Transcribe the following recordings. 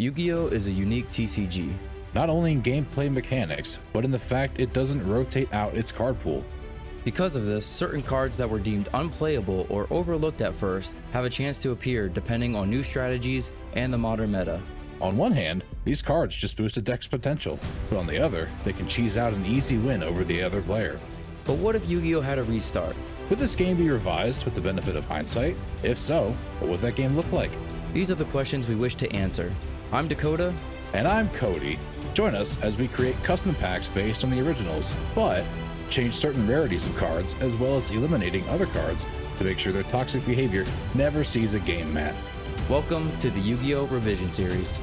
YuGiOh is a unique TCG. Not only in gameplay mechanics, but in the fact it doesn't rotate out its card pool. Because of this, certain cards that were deemed unplayable or overlooked at first have a chance to appear depending on new strategies and the modern meta. On one hand, these cards just boost a deck's potential, but on the other, they can cheese out an easy win over the other player. But what if YuGiOh had a restart? Could this game be revised with the benefit of hindsight? If so, what would that game look like? These are the questions we wish to answer. I'm Dakota. And I'm Cody. Join us as we create custom packs based on the originals, but change certain rarities of cards as well as eliminating other cards to make sure their toxic behavior never sees a game mat. Welcome to the YuGiOh Revision Series.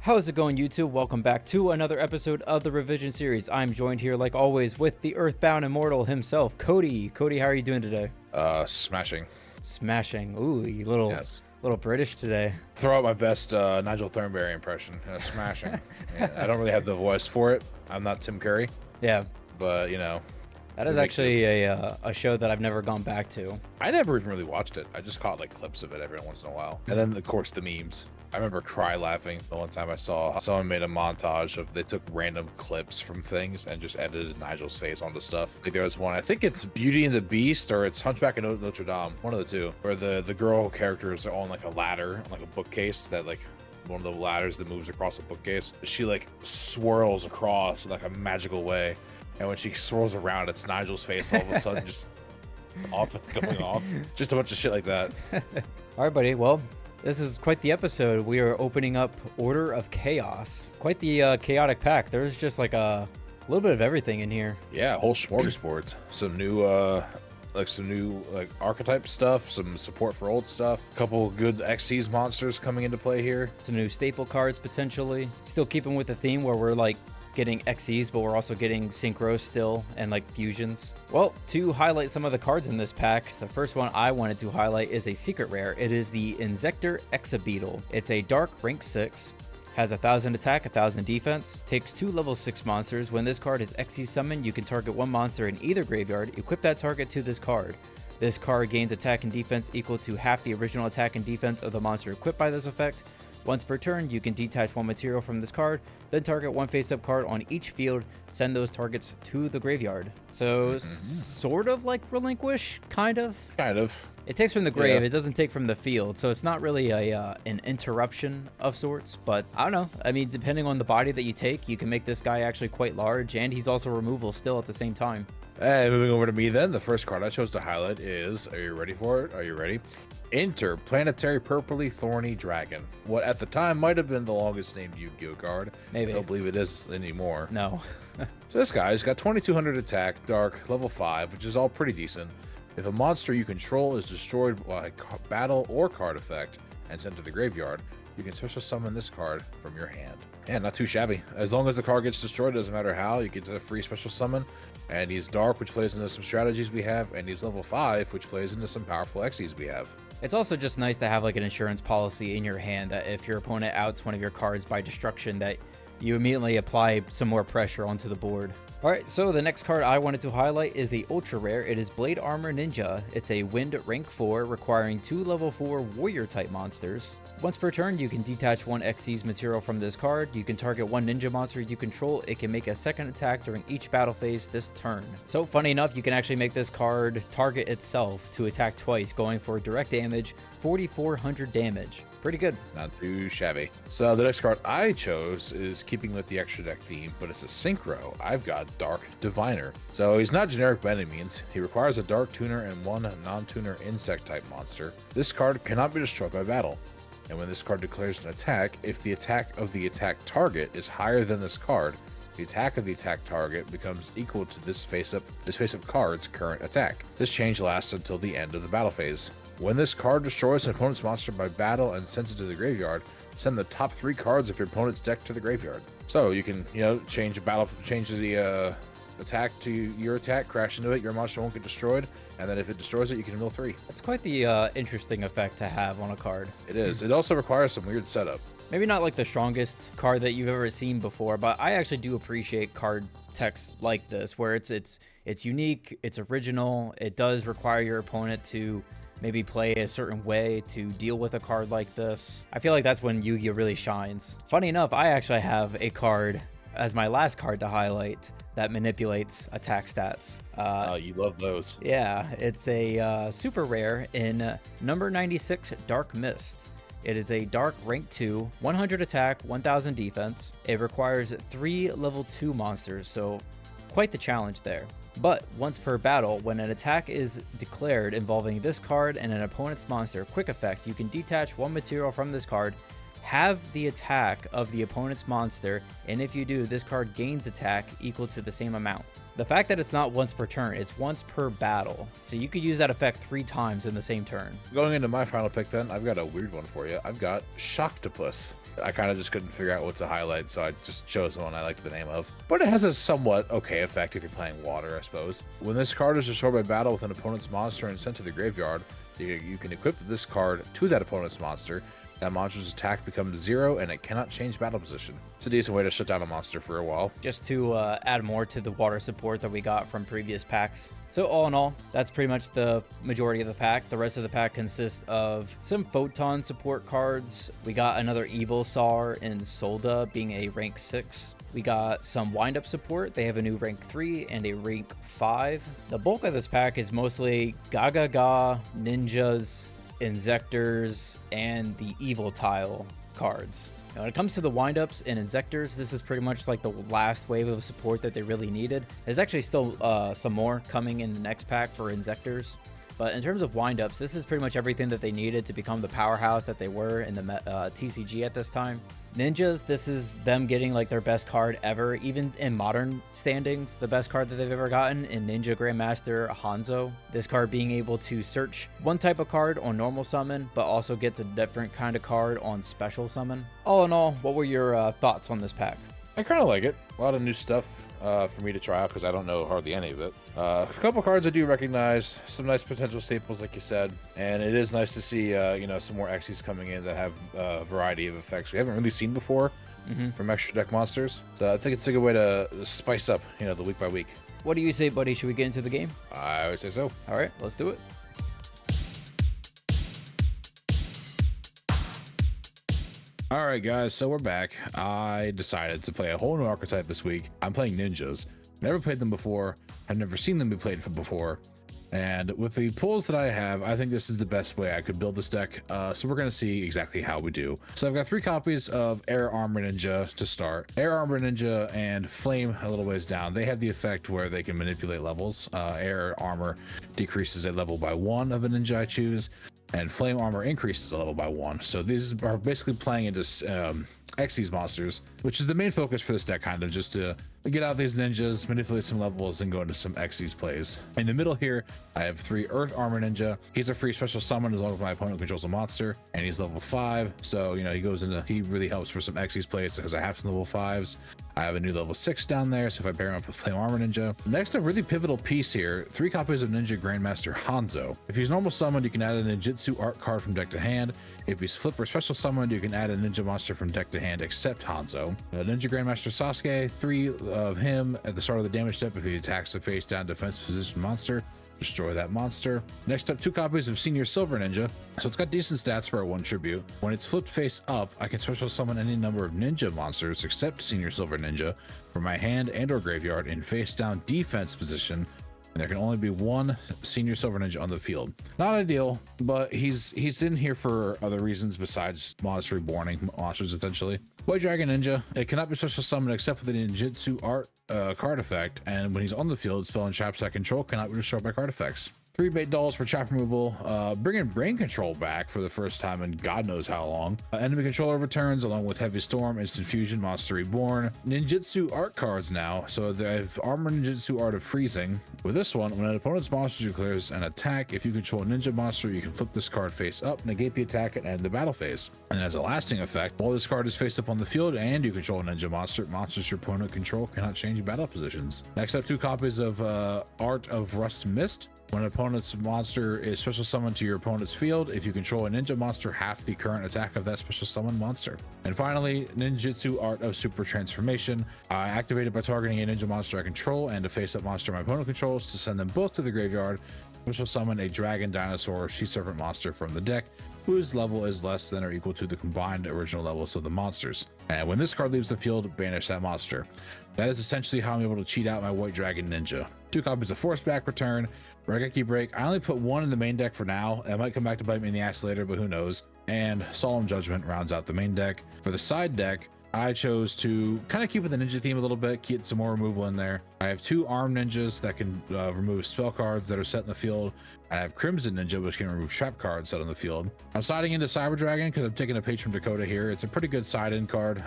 How's it going, YouTube? Welcome back to another episode of the Revision Series. I'm joined here, like always, with the Earthbound Immortal himself, Cody. Cody, how are you doing today? Smashing. Smashing. Ooh, you little British today. Throw out my best Nigel Thornberry impression. Smashing. Yeah, I don't really have the voice for it. I'm not Tim Curry. Yeah. But, you know. That is actually a show that I've never gone back to. I never even really watched it. I just caught like clips of it every once in a while. And then, of course, the memes. I remember cry laughing the one time I saw someone made a montage of they took random clips from things and just edited Nigel's face onto stuff. Like there was one, I think it's Beauty and the Beast or it's Hunchback of Notre Dame, one of the two, where the girl characters are on like a ladder, like a bookcase that like one of the ladders that moves across a bookcase. She like swirls across in like a magical way. And when she swirls around, it's Nigel's face all of a sudden just off going off. Just a bunch of shit like that. All right, buddy. Well, this is quite the episode. We are opening up Order of Chaos. Quite the chaotic pack. There's just like a little bit of everything in here. Yeah, a whole smorgasbord. Some new archetype stuff, some support for old stuff, a couple good Xyz monsters coming into play here. Some new staple cards potentially. Still keeping with the theme where we're like getting Xyz, but we're also getting synchros still and like fusions. Well, to highlight some of the cards in this pack, the first one I wanted to highlight is a secret rare. It is the Insector Exabeetle. It's a dark rank 6, has 1000 attack, 1000 defense, takes 2 level 6 monsters. When this card is Xyz summoned, you can target one monster in either graveyard, equip that target to this card. This card gains attack and defense equal to half the original attack and defense of the monster equipped by this effect. Once per turn, you can detach one material from this card, then target one face-up card on each field, send those targets to the graveyard. So, sort of like Relinquish, kind of? Kind of. It takes from the grave, It doesn't take from the field, so it's not really an interruption of sorts, but I don't know. I mean, depending on the body that you take, you can make this guy actually quite large, and he's also removal still at the same time. Hey, moving over to me then, the first card I chose to highlight is, are you ready for it? Are you ready? Interplanetary Purpley Thorny Dragon. What at the time might have been the longest named Yu-Gi-Oh card. Maybe. I don't believe it is anymore. No. So this guy's got 2200 attack, dark, level 5, which is all pretty decent. If a monster you control is destroyed by battle or card effect and sent to the graveyard, you can special summon this card from your hand. Yeah, not too shabby. As long as the card gets destroyed, it doesn't matter how, you get a free special summon. And he's dark, which plays into some strategies we have, and he's level 5, which plays into some powerful Xyz we have. It's also just nice to have like an insurance policy in your hand that if your opponent outs one of your cards by destruction, that you immediately apply some more pressure onto the board. Alright, so the next card I wanted to highlight is a ultra rare. It is Blade Armor Neenja. It's a wind rank 4 requiring 2 level 4 warrior type monsters. Once per turn, you can detach one Xyz material from this card. You can target one ninja monster you control. It can make a second attack during each battle phase this turn. So funny enough, you can actually make this card target itself to attack twice, going for direct damage, 4400 damage. Pretty good. Not too shabby. So the next card I chose is keeping with the extra deck theme, but it's a synchro. I've got Dark Diviner. So he's not generic by any means. He requires a Dark Tuner and one non-tuner insect type monster. This card cannot be destroyed by battle. And when this card declares an attack, if the attack of the attack target is higher than this card, the attack of the attack target becomes equal to this face-up card's current attack. This change lasts until the end of the battle phase. When this card destroys an opponent's monster by battle and sends it to the graveyard, send the top 3 cards of your opponent's deck to the graveyard. So you can, change the attack to your attack, crash into it, your monster won't get destroyed, and then if it destroys it, you can mill 3. That's quite the interesting effect to have on a card. It is. It also requires some weird setup. Maybe not like the strongest card that you've ever seen before, but I actually do appreciate card text like this, where it's unique, it's original. It does require your opponent to maybe play a certain way to deal with a card like this. I feel like that's when Yu-Gi-Oh really shines. Funny enough, I actually have a card as my last card to highlight that manipulates attack stats. Oh, you love those. Yeah, it's a super rare in number 96, Dark Mist. It is a dark rank 2, 100 attack, 1000 defense. It requires 3 level 2 monsters, so quite the challenge there. But once per battle, when an attack is declared involving this card and an opponent's monster, quick effect, you can detach 1 material from this card, have the attack of the opponent's monster, and if you do, this card gains attack equal to the same amount. The fact that it's not once per turn, it's once per battle, so you could use that effect 3 times in the same turn. Going into my final pick then, I've got a weird one for you. I've got Shocktopus. I kind of just couldn't figure out what to highlight, so I just chose the one I liked the name of. But it has a somewhat okay effect if you're playing water, I suppose. When this card is destroyed by battle with an opponent's monster and sent to the graveyard, you can equip this card to that opponent's monster. That monster's attack becomes 0 and it cannot change battle position. It's a decent way to shut down a monster for a while. Just to add more to the water support that we got from previous packs. So all in all, that's pretty much the majority of the pack. The rest of the pack consists of some Photon support cards. We got another Evil Sar in Solda being a rank 6. We got some wind-up support. They have a new rank 3 and a rank 5. The bulk of this pack is mostly Gaga, Ninjas, Inzectors, and the Evil Tile cards. Now, when it comes to the windups and Inzectors, this is pretty much like the last wave of support that they really needed. There's actually still some more coming in the next pack for Inzectors. But in terms of windups, this is pretty much everything that they needed to become the powerhouse that they were in the TCG at this time. Ninjas, this is them getting like their best card ever, even in modern standings, the best card that they've ever gotten in Ninja Grandmaster Hanzo. This card being able to search one type of card on normal summon, but also gets a different kind of card on special summon. All in all, what were your thoughts on this pack? I kind of like it. A lot of new stuff for me to try out because I don't know hardly any of it. A couple cards I do recognize, some nice potential staples like you said, and it is nice to see some more Xyz coming in that have a variety of effects we haven't really seen before from extra deck monsters. So I think it's a good way to spice up the week by week. What do you say, buddy? Should we get into the game? I would say so. All right, let's do it. All right, guys, so we're back. I decided to play a whole new archetype this week. I'm playing Ninjas. Never played them before. I've never seen them be played before. And with the pulls that I have, I think this is the best way I could build this deck. So we're going to see exactly how we do. So I've got 3 copies of Air Armor Ninja to start. Air Armor Ninja and Flame a little ways down. They have the effect where they can manipulate levels. Air Armor decreases a level by 1 of a ninja I choose, and Flame Armor increases a level by 1. So these are basically playing into Xyz monsters, which is the main focus for this deck, kind of just to get out these ninjas, manipulate some levels, and go into some Xyz plays. In the middle here, I have 3 Earth Armor Ninja. He's a free special summon as long as my opponent controls a monster, and he's level 5. So he really helps for some Xyz plays because I have some level 5s. I have a new level 6 down there, so if I pair him up with Flame Armor Ninja. Next, a really pivotal piece here, 3 copies of Ninja Grandmaster Hanzo. If he's normal summoned, you can add a ninjutsu art card from deck to hand. If he's flip or special summoned, you can add a ninja monster from deck to hand except Hanzo. Ninja Grandmaster Sasuke, 3 of him at the start of the damage step. If he attacks a face down defense position monster, destroy that monster. Next up, 2 copies of Senior Silver Ninja. So it's got decent stats for a 1 tribute. When it's flipped face up, I can special summon any number of ninja monsters except Senior Silver Ninja from my hand and or graveyard in face down defense position. And there can only be 1 Senior Silver Ninja on the field. Not ideal, but he's in here for other reasons besides monster reborning monsters, essentially. White Dragon Ninja. It cannot be special summoned except with the ninjutsu art card effect, and when he's on the field, spell and traps I control cannot be destroyed by card effects. 3 bait dolls for trap removal, bringing brain control back for the first time in God knows how long. Enemy controller returns along with Heavy Storm, Instant Fusion, Monster Reborn. Ninjutsu art cards now, so they have Armor Ninjutsu Art of Freezing. With this one, when an opponent's monster declares an attack, if you control a ninja monster, you can flip this card face up, negate the attack, and end the battle phase. And as a lasting effect, while this card is face up on the field and you control a ninja monster, monsters your opponent control cannot change battle positions. Next up, 2 copies of Art of Rust Mist. When an opponent's monster is special summoned to your opponent's field, if you control a ninja monster, half the current attack of that special summon monster. And finally, Ninjutsu Art of Super Transformation. Activated by targeting a ninja monster I control and a face-up monster my opponent controls to send them both to the graveyard. Special summon a dragon, dinosaur, or sea serpent monster from the deck whose level is less than or equal to the combined original levels of the monsters. And when this card leaves the field, banish that monster. That is essentially how I'm able to cheat out my White Dragon Ninja. 2 copies of Force Back Return, Regeki Break. I only put 1 in the main deck for now. It might come back to bite me in the ass later, but who knows. And Solemn Judgment rounds out the main deck. For the side deck, I chose to kind of keep with the ninja theme a little bit, get some more removal in there. I have 2 armed ninjas that can remove spell cards that are set in the field. I have Crimson Ninja, which can remove trap cards set on the field. I'm siding into Cyber Dragon because I'm taking a page from Dakota here. It's a pretty good side-in card,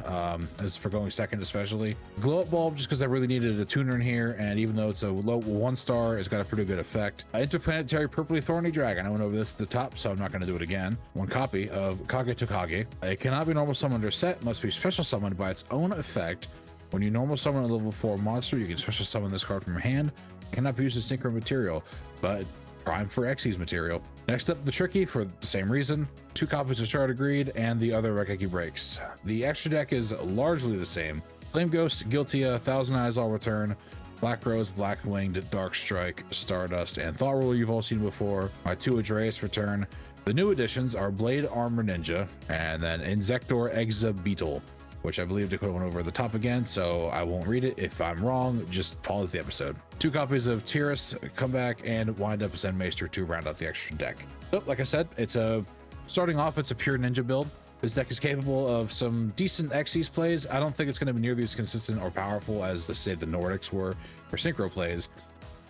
as for going second especially. Glow Up Bulb, just because I really needed a tuner in here, and even though it's a low 1-star, it's got a pretty good effect. Interplanetary Purpley Thorny Dragon. I went over this at the top, so I'm not going to do it again. 1 copy of Kage to Kage. It cannot be normal summoned or set, must be special summoned by its own effect. When you normal summon a level 4 monster, you can special summon this card from your hand. Cannot be used as synchro material, but prime for Xyz material. Next up, the Tricky, for the same reason. 2 copies of Shard Agreed and the other Regeki Breaks. The extra deck is largely the same. Flame Ghost, Guiltia, Thousand Eyes all return. Black Rose, Black Winged, Dark Strike, Stardust, and Thought Rule you've all seen before. My 2 Adreus return. The new additions are Blade Armor Ninja and then Insector Exa Beetle, which I believe Dakota went over the top again, so I won't read it. If I'm wrong, just pause the episode. 2 copies of Tyrus, Comeback, and Wind Up Zen Maester to round out the extra deck. So, like I said, starting off, it's a pure ninja build. This deck is capable of some decent Xyz plays. I don't think it's going to be nearly as consistent or powerful as, let's say, the Nordics were for synchro plays,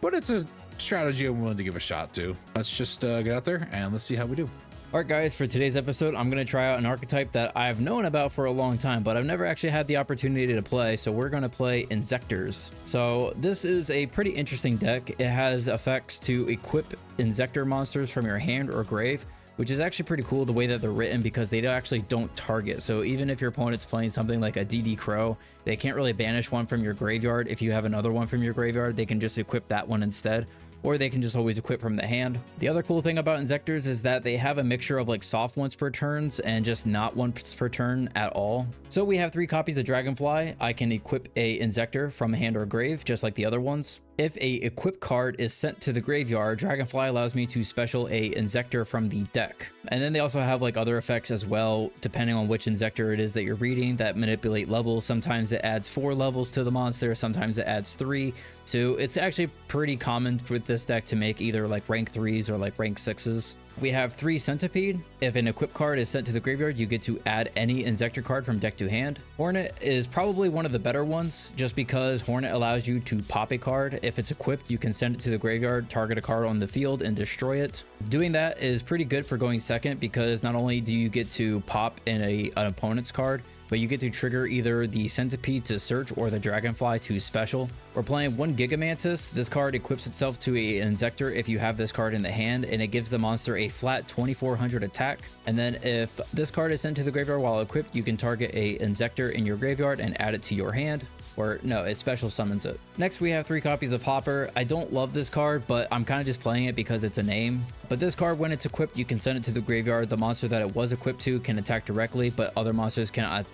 but it's a strategy I'm willing to give a shot to. Let's just get out there and let's see how we do. Alright guys, for today's episode, I'm going to try out an archetype that I've known about for a long time, but I've never actually had the opportunity to play, so we're going to play Insectors. So this is a pretty interesting deck. It has effects to equip Insector monsters from your hand or grave, which is actually pretty cool the way that they're written because they actually don't target. So even if your opponent's playing something like a DD Crow, they can't really banish one from your graveyard. If you have another one from your graveyard, they can just equip that one instead, or they can just always equip from the hand. The other cool thing about Insectors is that they have a mixture of like soft once per turns and just not once per turn at all. So we have 3 copies of Dragonfly. I can equip a Insector from hand or grave, just like the other ones. If a equip card is sent to the graveyard, Dragonfly allows me to special a Insector from the deck. And then they also have like other effects as well, depending on which Insector it is that you're reading, that manipulate levels. Sometimes it adds 4 levels to the monster, sometimes it adds 3. So it's actually pretty common with this deck to make either like rank 3s or like rank 6s. We have 3 Centipede. If an equip card is sent to the graveyard, you get to add any Insector card from deck to hand. Hornet is probably one of the better ones, just because Hornet allows you to pop a card. If it's equipped, you can send it to the graveyard, target a card on the field, and destroy it. Doing that is pretty good for going second, because not only do you get to pop in an opponent's card, but you get to trigger either the Centipede to search or the Dragonfly to special. We're playing 1 Gigamantis. This card equips itself to a Insector if you have this card in the hand, and it gives the monster a flat 2400 attack. And then if this card is sent to the graveyard while equipped, you can target a Insector in your graveyard and add it to your hand. Or no, it special summons it. Next, we have 3 copies of Hopper. I don't love this card, but I'm kind of just playing it because it's a name. But this card, when it's equipped, you can send it to the graveyard. The monster that it was equipped to can attack directly, but other monsters cannot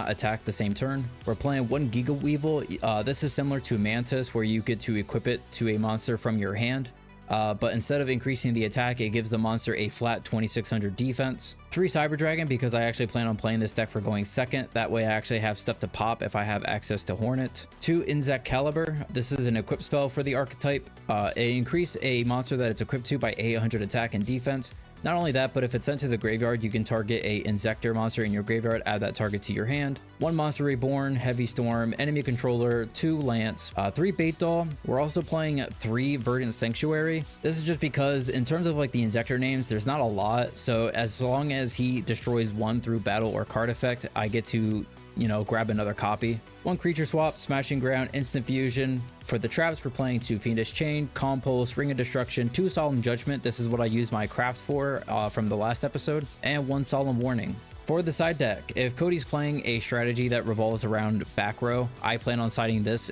attack the same turn. We're playing 1 Giga Weevil. This is similar to Mantis, where you get to equip it to a monster from your hand. But instead of increasing the attack, it gives the monster a flat 2600 defense. 3 Cyber Dragon, because I actually plan on playing this deck for going second. That way I actually have stuff to pop if I have access to Hornet. 2 Inzak Caliber. This is an equip spell for the archetype. It increase a monster that it's equipped to by 800 attack and defense. Not only that, but if it's sent to the graveyard, you can target a Insector monster in your graveyard, add that target to your hand. 1 Monster Reborn, Heavy Storm, Enemy Controller, 2 Lance, 3 Bait Doll. We're also playing 3 Verdant Sanctuary. This is just because in terms of like the Insector names, there's not a lot. So as long as he destroys 1 through battle or card effect, I get to, you know, grab another copy. 1 Creature Swap, Smashing Ground, Instant Fusion. For the traps, we're playing 2 Fiendish Chain, Calm Pulse, Ring of Destruction, 2 Solemn Judgment. This is what I used my craft for from the last episode, and 1 Solemn Warning. For the side deck, if Cody's playing a strategy that revolves around back row, I plan on siding this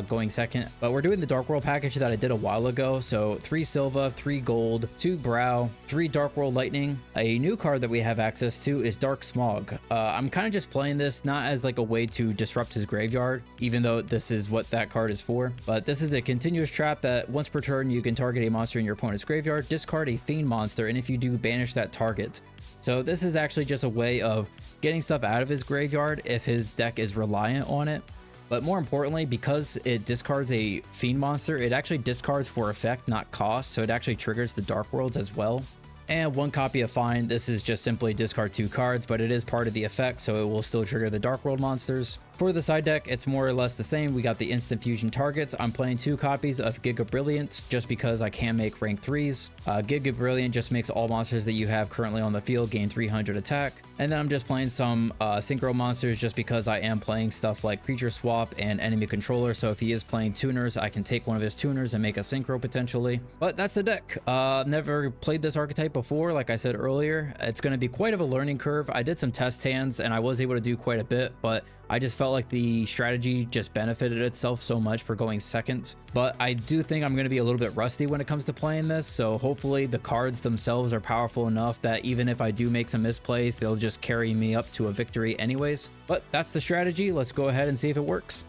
going second, but we're doing the Dark World package that I did a while ago. So 3 Silva, 3 Gold, 2 Brow, 3 Dark World Lightning. A new card that we have access to is Dark Smog. I'm kind of just playing this not as like a way to disrupt his graveyard, even though this is what that card is for, but this is a continuous trap that once per turn you can target a monster in your opponent's graveyard, discard a Fiend monster, and if you do, banish that target. So this is actually just a way of getting stuff out of his graveyard if his deck is reliant on it. But more importantly, because it discards a Fiend monster, it actually discards for effect, not cost. So it actually triggers the Dark Worlds as well. And 1 copy of Find, this is just simply discard 2 cards, but it is part of the effect, so it will still trigger the Dark World monsters. For the side deck, it's more or less the same. We got the instant fusion targets. I'm playing 2 copies of Giga Brilliance just because I can make rank 3s. Giga Brilliant just makes all monsters that you have currently on the field gain 300 attack. And then I'm just playing some synchro monsters just because I am playing stuff like Creature Swap and Enemy Controller. So if he is playing tuners, I can take one of his tuners and make a synchro potentially. But that's the deck. Never played this archetype before. Like I said earlier, it's going to be quite of a learning curve. I did some test hands and I was able to do quite a bit, but I just felt like the strategy just benefited itself so much for going second. But I do think I'm going to be a little bit rusty when it comes to playing this. So hopefully the cards themselves are powerful enough that even if I do make some misplays, they'll just carry me up to a victory anyways. But that's the strategy. Let's go ahead and see if it works.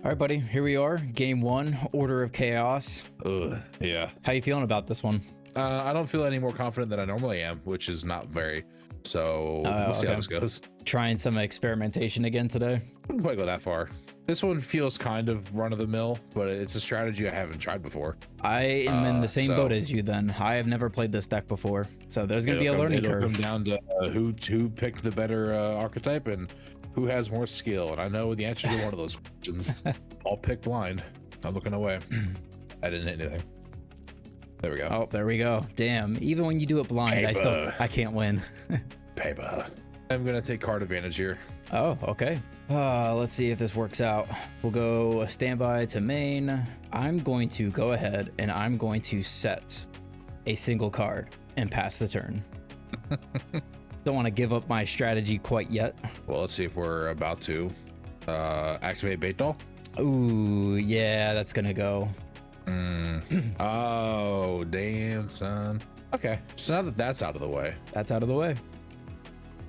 All right, buddy, here we are. Game 1, Order of Chaos. Yeah. How you feeling about this one? I don't feel any more confident than I normally am, which is not very. So we'll see how this goes. Trying some experimentation again today. I wouldn't quite go that far. This one feels kind of run of the mill, but it's a strategy I haven't tried before. I am in the same boat as you then. I have never played this deck before. So there's going to be a learning curve. It'll come down to who picked the better archetype and who has more skill. And I know the answer to one of those questions. I'll pick blind. I'm looking away. I didn't hit anything. There we go. Oh, there we go. Damn. Even when you do it blind, I can't win. Paper. I'm going to take card advantage here. Oh, okay. Let's see if this works out. We'll go standby to main. I'm going to go ahead and I'm going to set a single card and pass the turn. Don't want to give up my strategy quite yet. Well, let's see if we're about to activate Bait Doll. Ooh, yeah, that's going to go. Oh, damn, son. Okay, so now that that's out of the way. That's out of the way.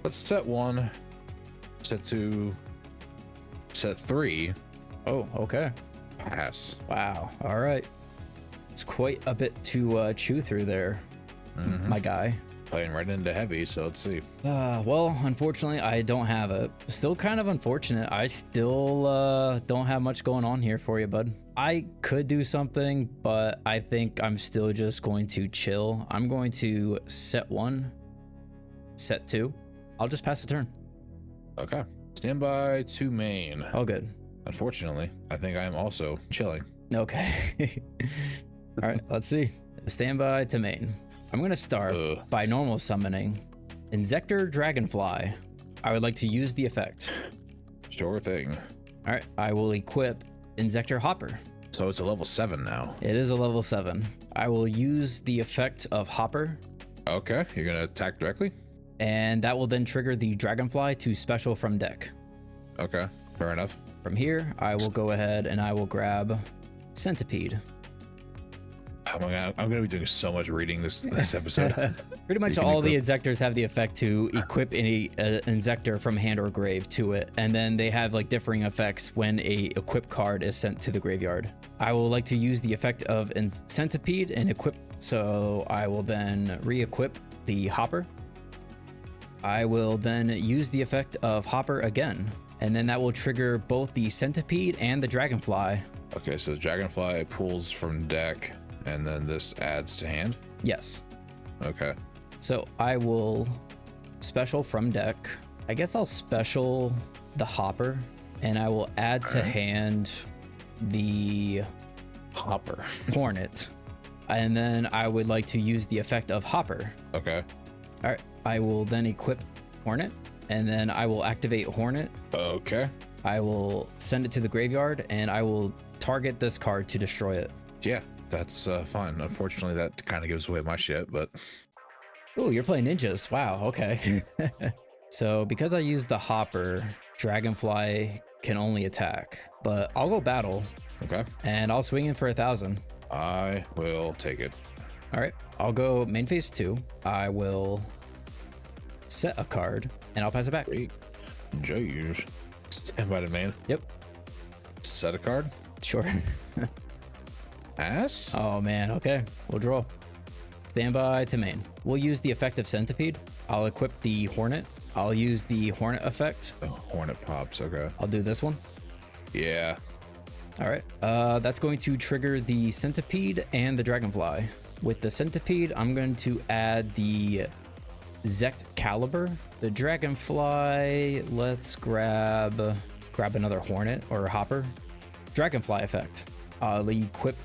Let's set 1, set 2, set 3. Oh, okay. Pass. Wow. All right. It's quite a bit to chew through there, my guy. Playing right into heavy, so let's see. Well, unfortunately, I don't have it. Still kind of unfortunate. I still don't have much going on here for you, bud. I could do something, but I think I'm still just going to chill. I'm going to set 1, set 2. I'll just pass the turn. Okay. Standby to main. Oh, good. Unfortunately, I think I am also chilling. Okay. All right, let's see. Standby to main. I'm going to start by normal summoning Inzektor Dragonfly. I would like to use the effect. Sure thing. All right, I will equip Inzektor Hopper. So it's a level 7 now. It is a level 7. I will use the effect of Hopper. Okay, you're going to attack directly? And that will then trigger the Dragonfly to special from deck. Okay, fair enough. From here, I will go ahead and I will grab Centipede. I'm gonna be doing so much reading this episode. Pretty much all the Inzektors have the effect to equip any Inzektor from hand or grave to it, and then they have like differing effects when a equip card is sent to the graveyard. I will like to use the effect of Centipede and equip, so I will then re-equip the Hopper. I will then use the effect of Hopper again, and then that will trigger both the Centipede and the Dragonfly. Okay, so the Dragonfly pulls from deck, and then this adds to hand? Yes. Okay. So I will special from deck. I guess I'll special the Hopper, and I will add to hand the Hopper. Hornet. And then I would like to use the effect of Hopper. Okay. All right. I will then equip Hornet, and then I will activate Hornet. Okay. I will send it to the graveyard, and I will target this card to destroy it. Yeah, that's fine. Unfortunately, that kind of gives away my shit, but Oh, you're playing ninjas. Wow, okay. So because I use the hopper, Dragonfly can only attack, but I'll go battle okay. and I'll swing in for 1,000. I will take it. All right, I'll go main phase 2. I will set a card and I'll pass it back. Great. Jeez. Stand by the main. Yep, Set a card. sure. Pass. Oh man, okay, we'll draw. Standby to main. We'll use the effect of Centipede. I'll equip the Hornet. I'll use the Hornet effect. The Hornet pops. Okay. I'll do this one. Yeah. All right, that's going to trigger the Centipede and the Dragonfly. With the Centipede, I'm going to add the Zect Caliber. The Dragonfly, let's grab another Hornet or Hopper. Dragonfly effect. I'll equip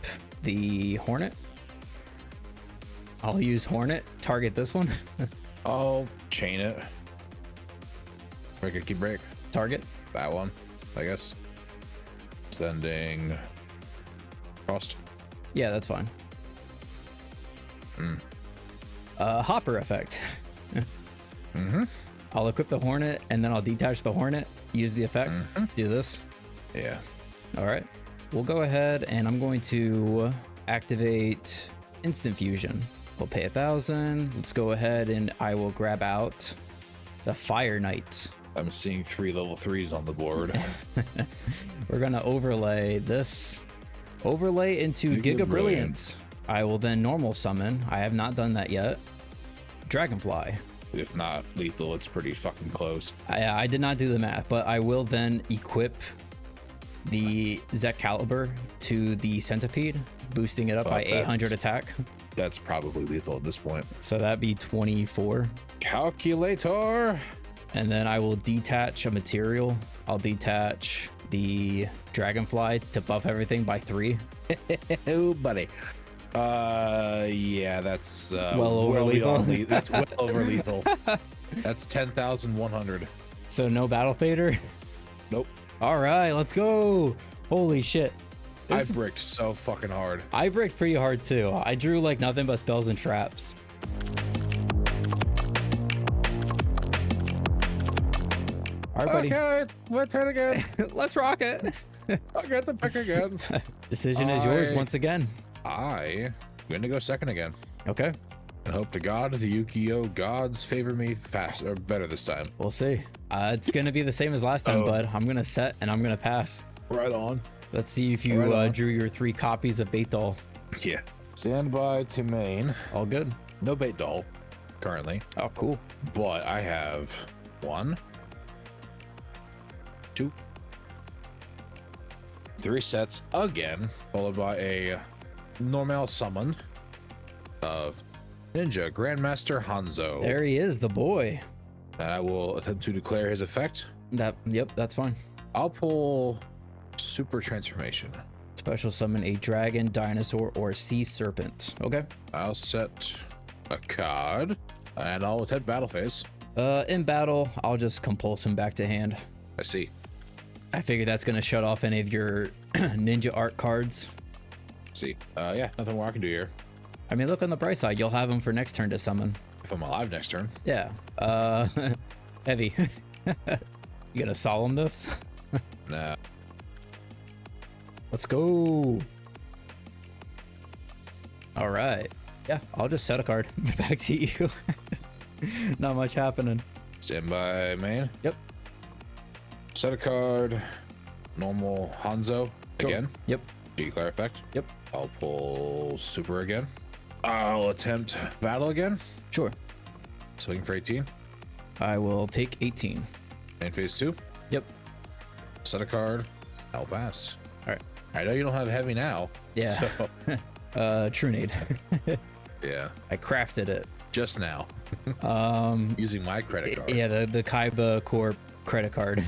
the Hornet. I'll use Hornet, target this one. I'll chain it. Break a key break. Target. That one, I guess. Sending Frost. Yeah, that's fine. Hopper effect. I'll equip the Hornet and then I'll detach the Hornet, use the effect, do this. Yeah. All right, we'll go ahead and I'm going to activate Instant Fusion. We'll pay 1,000. Let's go ahead and I will grab out the Fire Knight. I'm seeing 3 level 3s on the board. We're gonna overlay this. Overlay into Giga Giga Brilliance. I will then normal summon. I have not done that yet. Dragonfly. If not lethal, it's pretty fucking close. I did not do the math, but I will then equip the Zect Caliber to the Centipede, boosting it up by 800 attack. That's probably lethal at this point. So that'd be 24. Calculator. And then I will detach a material. I'll detach the Dragonfly to buff everything by 3. Oh, buddy. Yeah, that's Well over lethal. That's well over lethal. That's 10,100. So no battle fader. Nope. All right, let's go. Holy shit. I bricked so fucking hard. I bricked pretty hard too. I drew like nothing but spells and traps. All right, buddy. Okay, my turn again. Let's rock it. I got the pick again. Decision is yours once again. I'm gonna go second again. Okay, And hope to God the YuGiOh gods favor me fast or better this time. we'll see. It's gonna be the same as last time, bud. I'm gonna set and I'm gonna pass. Right on. Let's see if you Right on. drew your 3 copies of Bait Doll. Yeah. Stand by to main. All good. No bait doll currently, Oh, cool. but I have 1, 2, 3 sets again, followed by a normal summon of Ninja Grandmaster Hanzo. There he is, the boy. And I will attempt to declare his effect. Yep, that's fine. I'll pull Super Transformation. Special summon a dragon, dinosaur, or sea serpent. Okay. I'll set a card, and I'll attempt battle phase. In battle, I'll just compulse him back to hand. I see. I figure that's gonna shut off any of your ninja art cards. See. Yeah, nothing more I can do here. I mean, look on the bright side. You'll have him for next turn to summon. If I'm alive next turn. Yeah. Heavy. You gonna solemn this? Nah. Let's go. All right. Yeah, I'll just set a card. Back to you. Not much happening. Stand by main. Yep. Set a card. Normal Hanzo Sure. again. Yep. Declare effect. Yep. I'll pull Super again. I'll attempt battle again. Sure. Swing for 18. I will take 18. Main phase 2. Yep. Set a card. I'll pass. All right. I know you don't have heavy now. Yeah. So, True Nade. yeah. I crafted it. Just now. Using my credit card. Yeah, the Kaiba Corp credit card.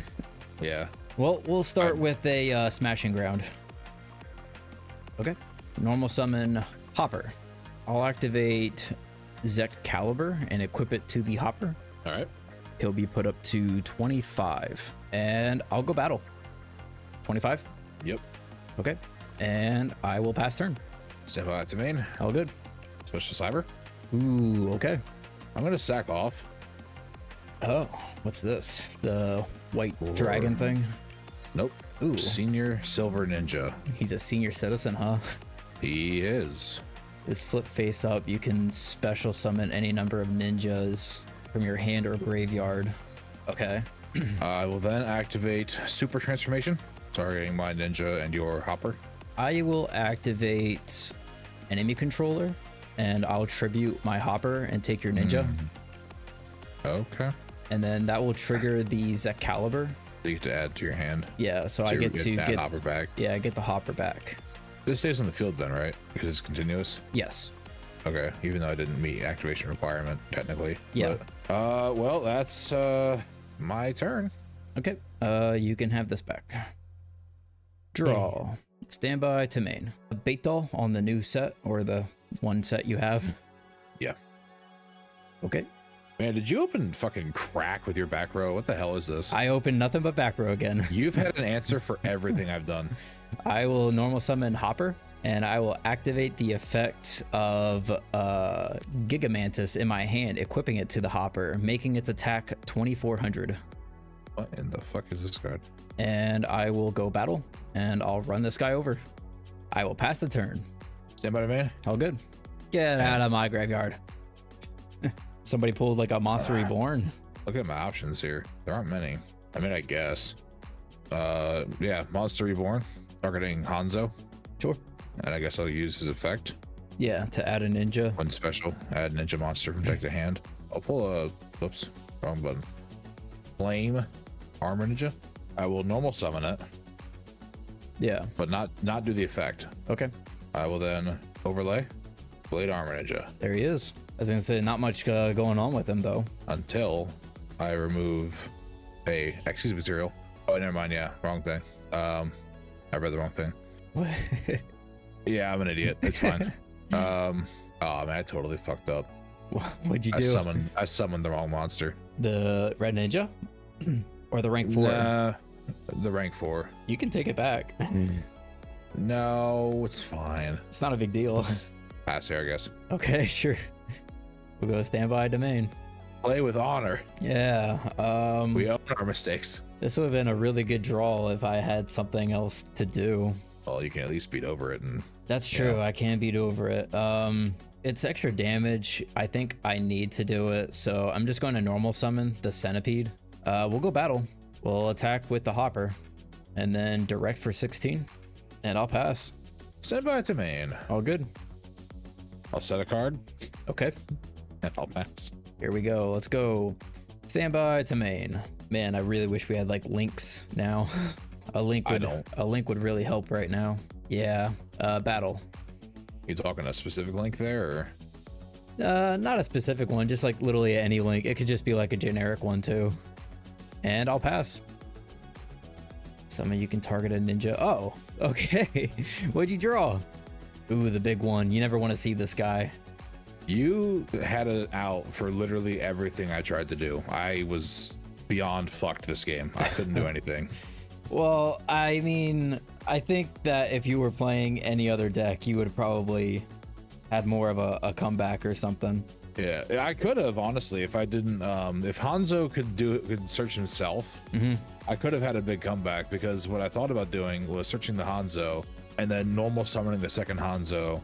Yeah. Well, we'll start with a smashing ground. Okay. Normal summon Hopper. I'll activate Zect Caliber and equip it to the Hopper. All right. He'll be put up to 25. And I'll go battle. 25? Yep. Okay. And I will pass turn. Stand by to main. All good. Special cyber. Ooh, okay. I'm gonna sack off. Oh, what's this? The white dragon thing? Nope. Ooh, Senior Silver Ninja. he's a senior citizen, huh? He is. This flip face up, you can special summon any number of ninjas from your hand or graveyard. Okay. I will then activate Super Transformation, targeting my ninja and your hopper. I will activate enemy controller and I'll tribute my hopper and take your ninja. Okay. And then that will trigger the Excalibur. You get to add to your hand. Yeah, so I get to get hopper back. Yeah, I get the hopper back. This stays on the field then, right? Because it's continuous. Yes. Okay. Even though I didn't meet activation requirement technically. Yeah. But, well, that's my turn. Okay. You can have this back. Draw. Standby to main. A bait doll on the new set or the one set you have. Yeah. Okay. Man, did you open fucking crack with your back row? What the hell is this? I open nothing but back row again. You've had an answer for everything I've done. I will normal summon Hopper and I will activate the effect of Giga Mantis in my hand, equipping it to the Hopper, making its attack 2400. What in the fuck is this card? And I will go battle and I'll run this guy over. I will pass the turn. Stand by, man. All good. Get out of my graveyard. Somebody pulled like a Monster Reborn. Look at my options here. There aren't many. I mean, I guess. Yeah, Monster Reborn, targeting Hanzo. Sure. And I guess I'll use his effect. Yeah, to add a ninja. One special, add ninja monster from deck to hand. I'll pull a, oops, wrong button. Flame Armor Ninja. I will normal summon it. Yeah. But not do the effect. Okay. I will then overlay Blade Armor Ninja. There he is. I was gonna say not much going on with him though. Until I remove a XYZ material. Oh, never mind. Yeah, wrong thing. I read the wrong thing. What? Yeah, I'm an idiot. It's fine. Oh man, I totally fucked up. What'd you do? I summoned the wrong monster. The red ninja, or the rank 4? Nah, the rank 4. You can take it back. No, it's fine. It's not a big deal. Pass here, I guess. Okay, sure. We'll go standby domain. Play with honor. Yeah. We own our mistakes. This would have been a really good draw if I had something else to do. Well, you can at least beat over it, and That's true. Yeah. I can beat over it. It's extra damage. I think I need to do it, so I'm just going to normal summon the centipede. We'll go battle. We'll attack with the hopper, and then direct for 16, and I'll pass. stand by to main. All good. I'll set a card, Okay. and I'll pass. Here we go. Let's go. Standby to main. Man, I really wish we had like links now. A link would really help right now. Yeah. Battle. You talking a specific link there, Not a specific one, just like literally any link. It could just be like a generic one too. And I'll pass. Summon, you can target a ninja. Oh, okay. What'd you draw? Ooh, the big one. You never want to see this guy. You had it out for literally everything I tried to do. I was beyond fucked this game. I couldn't do anything. Well, I mean, I think that if you were playing any other deck, you would probably had more of a comeback or something. Yeah, I could have, honestly, if I didn't, if Hanzo could search himself, I could have had a big comeback, because what I thought about doing was searching the Hanzo and then normal summoning the second Hanzo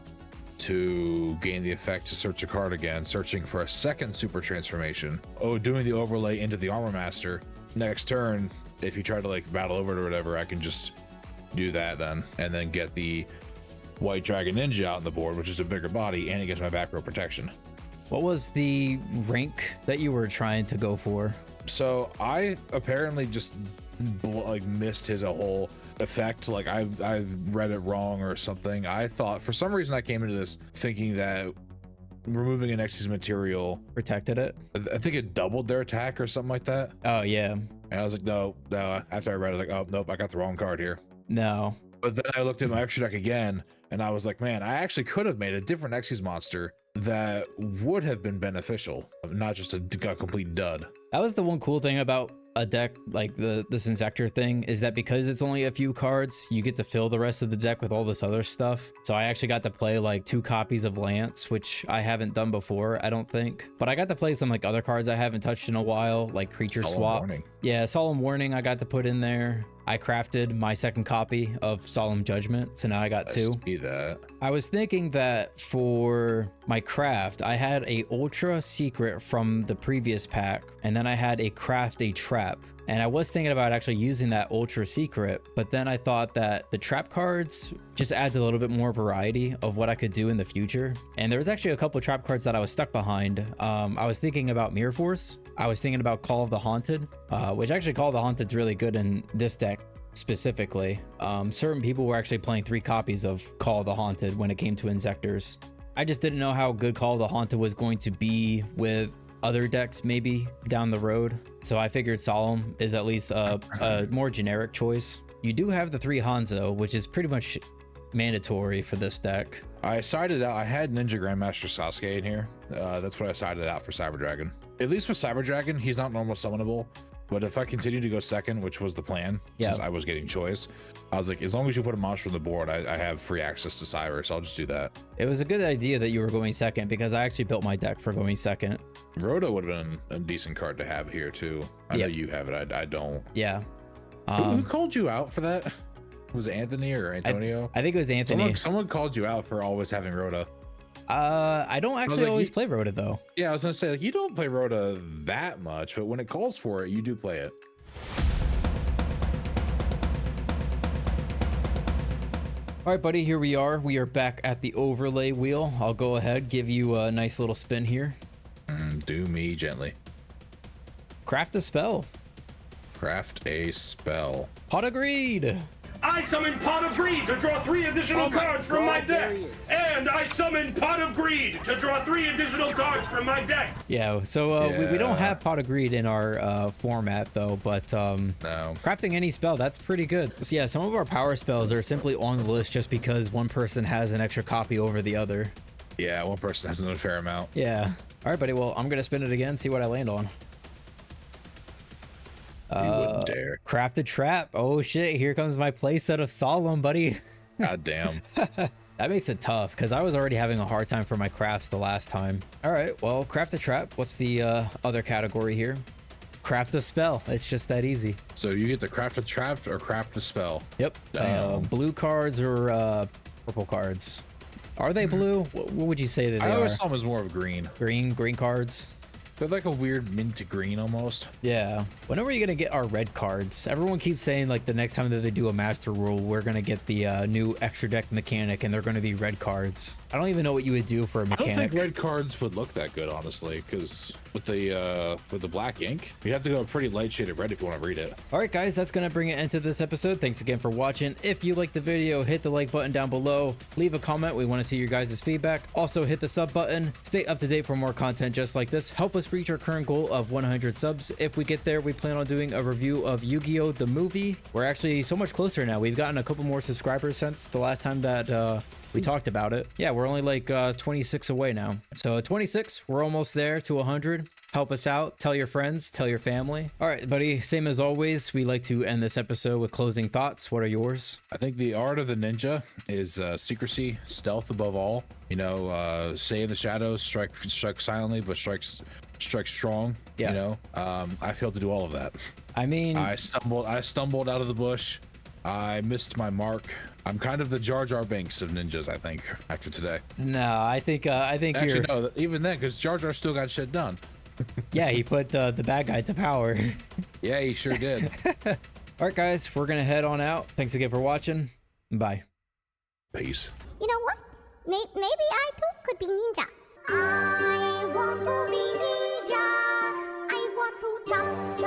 to gain the effect to search a card again, searching for a second super transformation. Oh, doing the overlay into the Armor Master. Next turn, if you try to like battle over it or whatever, I can just do that then, and then get the White Dragon Ninja out on the board, which is a bigger body, and it gets my back row protection. What was the rank that you were trying to go for? So I apparently just like missed his whole effect. Like I read it wrong or something. I thought for some reason I came into this thinking that removing an Xyz material Protected it? I think it doubled their attack or something like that. Oh, yeah. And I was like, no. After I read it, I was like, oh nope, I got the wrong card here. No. But then I looked at my extra deck again, and I was like, man, I actually could have made a different Xyz monster that would have been beneficial, not just a complete dud. That was the one cool thing about a deck like this Insector thing is that because it's only a few cards, you get to fill the rest of the deck with all this other stuff. So I actually got to play like 2 copies of Lance, which I haven't done before, I don't think. But I got to play some like other cards I haven't touched in a while, like Creature Swap. Warning. Yeah, Solemn Warning I got to put in there. I crafted my second copy of Solemn Judgment, so now I got 2. I see that. I was thinking that for my craft, I had a ultra secret from the previous pack, and then I had a craft a trap. And I was thinking about actually using that ultra secret, but then I thought that the trap cards just adds a little bit more variety of what I could do in the future. And there was actually a couple of trap cards that I was stuck behind. I was thinking about Mirror Force. I was thinking about Call of the Haunted, which actually Call of the Haunted's really good in this deck specifically. Certain people were actually playing 3 copies of Call of the Haunted when it came to Insectors. I just didn't know how good Call of the Haunted was going to be with other decks maybe down the road. So I figured Solemn is at least a more generic choice. You do have the 3 Hanzo, which is pretty much mandatory for this deck. I sided out. I had Ninja Grandmaster Sasuke in here. That's what I sided out for Cyber Dragon. At least with Cyber Dragon, he's not normal summonable. But if I continue to go second, which was the plan, since I was getting choice, I was like, as long as you put a monster on the board, I have free access to Cyber, so I'll just do that. It was a good idea that you were going second because I actually built my deck for going second. Rhoda would have been a decent card to have here too. I know you have it. I don't. Yeah. Who called you out for that? Was it Anthony or Antonio? I think it was Anthony. Someone called you out for always having Rhoda. I don't actually always play Rhoda though. Yeah, I was gonna say, like, you don't play Rhoda that much, but when it calls for it, you do play it. All right, buddy, here we are. We are back at the overlay wheel. I'll go ahead, give you a nice little spin here. Do me gently. Craft a spell. Craft a spell. Pot of Greed. I summon Pot of Greed to draw 3 additional cards from my deck. And I summon Pot of Greed to draw 3 additional cards from my deck. Yeah, so we don't have Pot of Greed in our format though, but no. Crafting any spell, that's pretty good. So yeah, some of our power spells are simply on the list just because one person has an extra copy over the other. Yeah, one person has an unfair amount. Yeah. All right, buddy, well, I'm gonna spin it again, see what I land on. You wouldn't dare. Craft a trap. Oh shit, here comes my playset of Solemn, buddy. God damn. That makes it tough because I was already having a hard time for my crafts the last time. All right, well, craft a trap. What's the other category here? Craft a spell. It's just that easy. So you get to craft a trap or craft a spell. Yep. Blue cards or purple cards. Are they blue? What would you say that they are? I always saw them as more of green. Green cards. They're like a weird mint green almost. Yeah. When are we gonna get our red cards? Everyone keeps saying like the next time that they do a master rule, we're gonna get the new extra deck mechanic and they're gonna be red cards. I don't even know what you would do for a mechanic. I don't think red cards would look that good, honestly, because with the black ink, you have to go pretty light shaded red if you want to read it. All right, guys, that's gonna bring it into this episode. Thanks again for watching. If you liked the video, hit the like button down below. Leave a comment. We want to see your guys' feedback. Also, hit the sub button. Stay up to date for more content just like this. Help us reach our current goal of 100 subs. If we get there, we plan on doing a review of Yu-Gi-Oh! The movie. We're actually so much closer now. We've gotten a couple more subscribers since the last time that we talked about it. Yeah, we're only like 26 away now. So 26, we're almost there to 100. Help us out. Tell your friends. Tell your family. All right, buddy. Same as always, we like to end this episode with closing thoughts. What are yours? I think the art of the ninja is secrecy, stealth above all. You know, stay in the shadows, strike silently, but strike strong. Yeah. You know, I failed to do all of that. I mean, I stumbled out of the bush. I missed my mark. I'm kind of the Jar Jar Binks of ninjas, I think, after today. No, I think Actually, you're... no, even then, because Jar Jar still got shit done. Yeah, he put the bad guy to power. Yeah, he sure did. All right, guys, we're going to head on out. Thanks again for watching. Bye. Peace. You know what? Maybe I too could be ninja. I want to be ninja. I want to jump.